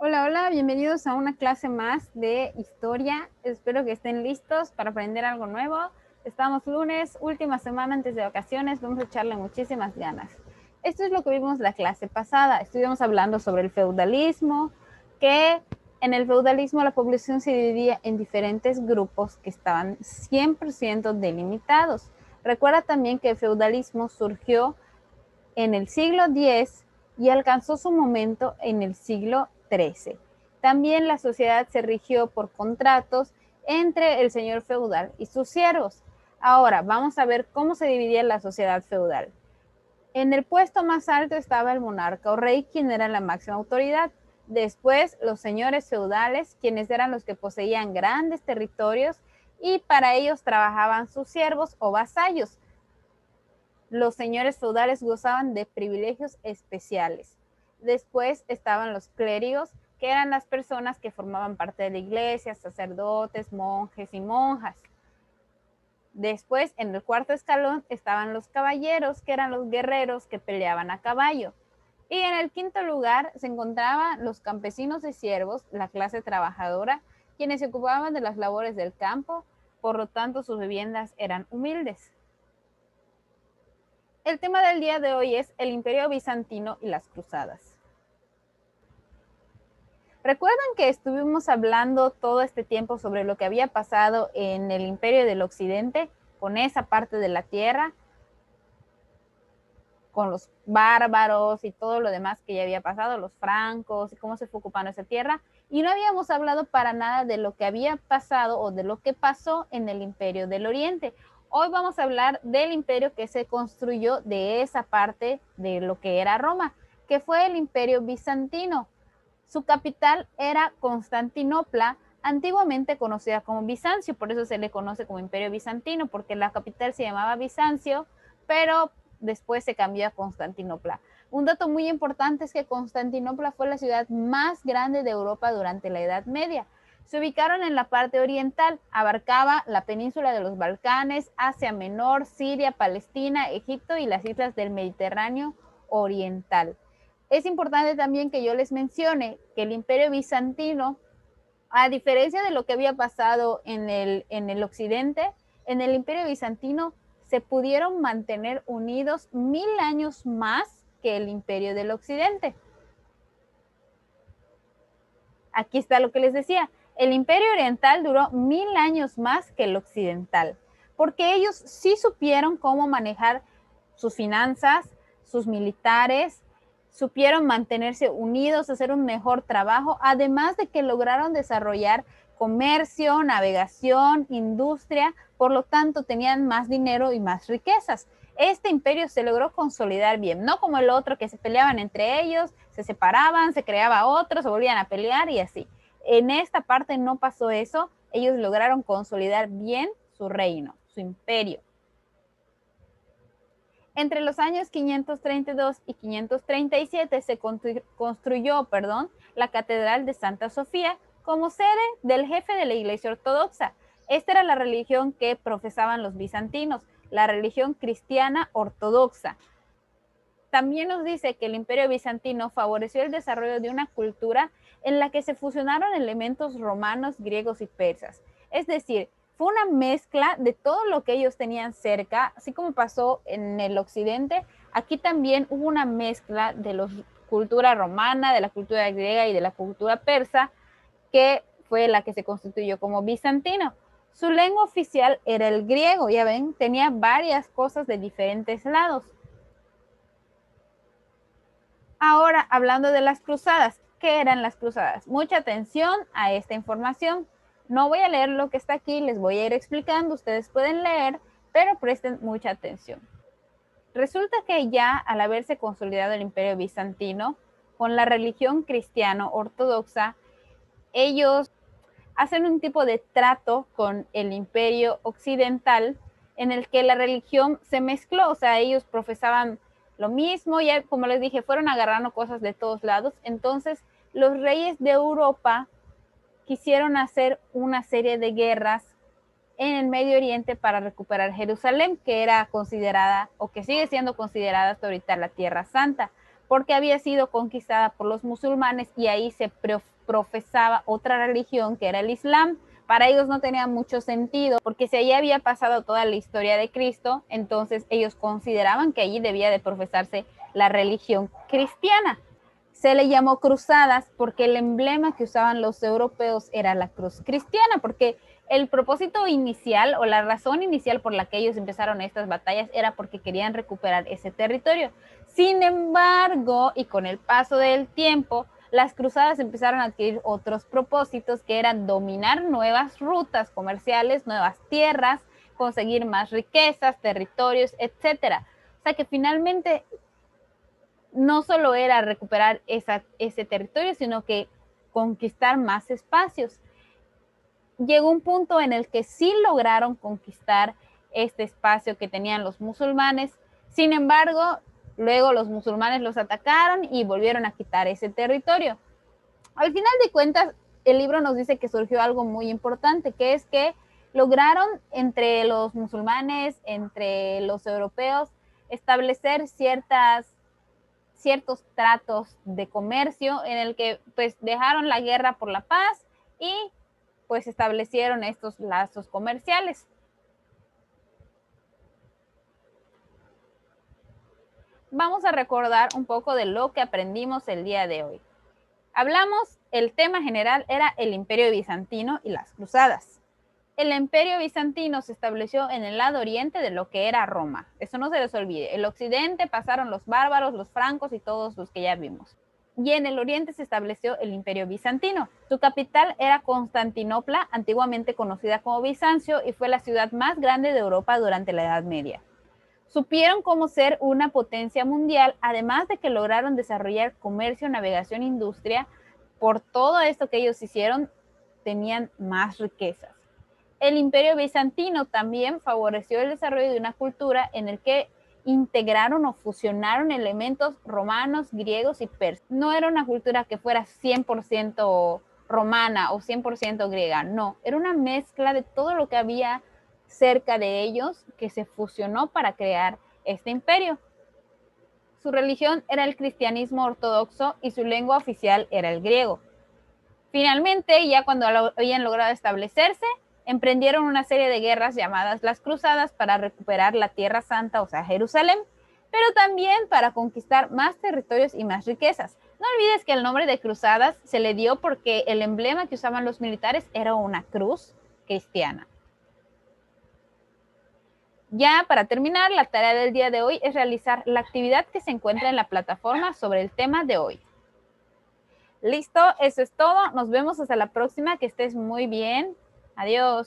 Hola, hola, bienvenidos a una clase más de historia. Espero que estén listos para aprender algo nuevo. Estamos lunes, última semana antes de vacaciones, vamos a echarle muchísimas ganas. Esto es lo que vimos la clase pasada. Estuvimos hablando sobre el feudalismo, que en el feudalismo la población se dividía en diferentes grupos que estaban 100% delimitados. Recuerda también que el feudalismo surgió en el siglo X y alcanzó su momento en el siglo XIII. También la sociedad se rigió por contratos entre el señor feudal y sus siervos. Ahora vamos a ver cómo se dividía la sociedad feudal. En el puesto más alto estaba el monarca o rey, quien era la máxima autoridad. Después, los señores feudales, quienes eran los que poseían grandes territorios y para ellos trabajaban sus siervos o vasallos. Los señores feudales gozaban de privilegios especiales. Después estaban los clérigos, que eran las personas que formaban parte de la iglesia, sacerdotes, monjes y monjas. Después, en el cuarto escalón, estaban los caballeros, que eran los guerreros que peleaban a caballo. Y en el quinto lugar se encontraban los campesinos y siervos, la clase trabajadora, quienes se ocupaban de las labores del campo, por lo tanto sus viviendas eran humildes. El tema del día de hoy es el Imperio Bizantino y las Cruzadas. ¿Recuerdan que estuvimos hablando todo este tiempo sobre lo que había pasado en el Imperio del Occidente, con esa parte de la tierra, con los bárbaros y todo lo demás que ya había pasado, los francos y cómo se fue ocupando esa tierra? Y no habíamos hablado para nada de lo que había pasado o de lo que pasó en el Imperio del Oriente. Hoy vamos a hablar del imperio que se construyó de esa parte de lo que era Roma, que fue el Imperio Bizantino. Su capital era Constantinopla, antiguamente conocida como Bizancio, por eso se le conoce como Imperio Bizantino, porque la capital se llamaba Bizancio, pero después se cambió a Constantinopla. Un dato muy importante es que Constantinopla fue la ciudad más grande de Europa durante la Edad Media. Se ubicaron en la parte oriental, abarcaba la península de los Balcanes, Asia Menor, Siria, Palestina, Egipto y las islas del Mediterráneo Oriental. Es importante también que yo les mencione que el Imperio Bizantino, a diferencia de lo que había pasado en el occidente, en el Imperio Bizantino se pudieron mantener unidos 1000 años más que el Imperio del Occidente. Aquí está lo que les decía. El Imperio Oriental duró 1000 años más que el occidental, porque ellos sí supieron cómo manejar sus finanzas, sus militares, supieron mantenerse unidos, hacer un mejor trabajo, además de que lograron desarrollar comercio, navegación, industria, por lo tanto tenían más dinero y más riquezas. Este imperio se logró consolidar bien, no como el otro que se peleaban entre ellos, se separaban, se creaba otro, se volvían a pelear y así. En esta parte no pasó eso, ellos lograron consolidar bien su reino, su imperio. Entre los años 532 y 537 se construyó la Catedral de Santa Sofía como sede del jefe de la Iglesia Ortodoxa. Esta era la religión que profesaban los bizantinos, la religión cristiana ortodoxa. También nos dice que el Imperio Bizantino favoreció el desarrollo de una cultura en la que se fusionaron elementos romanos, griegos y persas. Es decir, fue una mezcla de todo lo que ellos tenían cerca, así como pasó en el occidente. Aquí también hubo una mezcla de la cultura romana, de la cultura griega y de la cultura persa, que fue la que se constituyó como bizantino. Su lengua oficial era el griego, ya ven, tenía varias cosas de diferentes lados. Ahora, hablando de las cruzadas, ¿qué eran las cruzadas? Mucha atención a esta información. No voy a leer lo que está aquí, les voy a ir explicando, ustedes pueden leer, pero presten mucha atención. Resulta que ya al haberse consolidado el Imperio Bizantino, con la religión cristiano ortodoxa, ellos hacen un tipo de trato con el Imperio Occidental en el que la religión se mezcló, o sea, ellos profesaban lo mismo, ya como les dije, fueron agarrando cosas de todos lados. Entonces, los reyes de Europa quisieron hacer una serie de guerras en el Medio Oriente para recuperar Jerusalén, que era considerada o que sigue siendo considerada hasta ahorita la Tierra Santa. porque había sido conquistada por los musulmanes y ahí se profesaba otra religión que era el Islam. Para ellos no tenía mucho sentido, porque si allí había pasado toda la historia de Cristo, entonces ellos consideraban que allí debía de profesarse la religión cristiana. Se le llamó cruzadas porque el emblema que usaban los europeos era la cruz cristiana, porque el propósito inicial o la razón inicial por la que ellos empezaron estas batallas era porque querían recuperar ese territorio. Sin embargo, y con el paso del tiempo, las cruzadas empezaron a adquirir otros propósitos, que eran dominar nuevas rutas comerciales, nuevas tierras, conseguir más riquezas, territorios, etcétera. O sea que finalmente no solo era recuperar ese territorio, sino que conquistar más espacios. Llegó un punto en el que sí lograron conquistar este espacio que tenían los musulmanes. Sin embargo, luego los musulmanes los atacaron y volvieron a quitar ese territorio. Al final de cuentas, el libro nos dice que surgió algo muy importante, que es que lograron entre los musulmanes, entre los europeos, establecer ciertos tratos de comercio en el que pues dejaron la guerra por la paz y pues establecieron estos lazos comerciales. Vamos a recordar un poco de lo que aprendimos el día de hoy. Hablamos, el tema general era el Imperio Bizantino y las cruzadas. El Imperio Bizantino se estableció en el lado oriente de lo que era Roma. Eso no se les olvide. El occidente pasaron los bárbaros, los francos y todos los que ya vimos. Y en el oriente se estableció el Imperio Bizantino. Su capital era Constantinopla, antiguamente conocida como Bizancio, y fue la ciudad más grande de Europa durante la Edad Media. Supieron cómo ser una potencia mundial, además de que lograron desarrollar comercio, navegación, industria. Por todo esto que ellos hicieron, tenían más riquezas. El Imperio Bizantino también favoreció el desarrollo de una cultura en el que integraron o fusionaron elementos romanos, griegos y persas. No era una cultura que fuera 100% romana o 100% griega, no, era una mezcla de todo lo que había cerca de ellos que se fusionó para crear este imperio. Su religión era el cristianismo ortodoxo y su lengua oficial era el griego. Finalmente, ya cuando habían logrado establecerse, emprendieron una serie de guerras llamadas las Cruzadas para recuperar la Tierra Santa, o sea, Jerusalén, pero también para conquistar más territorios y más riquezas. No olvides que el nombre de Cruzadas se le dio porque el emblema que usaban los militares era una cruz cristiana. Ya para terminar, la tarea del día de hoy es realizar la actividad que se encuentra en la plataforma sobre el tema de hoy. Listo, eso es todo. Nos vemos hasta la próxima. Que estés muy bien. Adiós.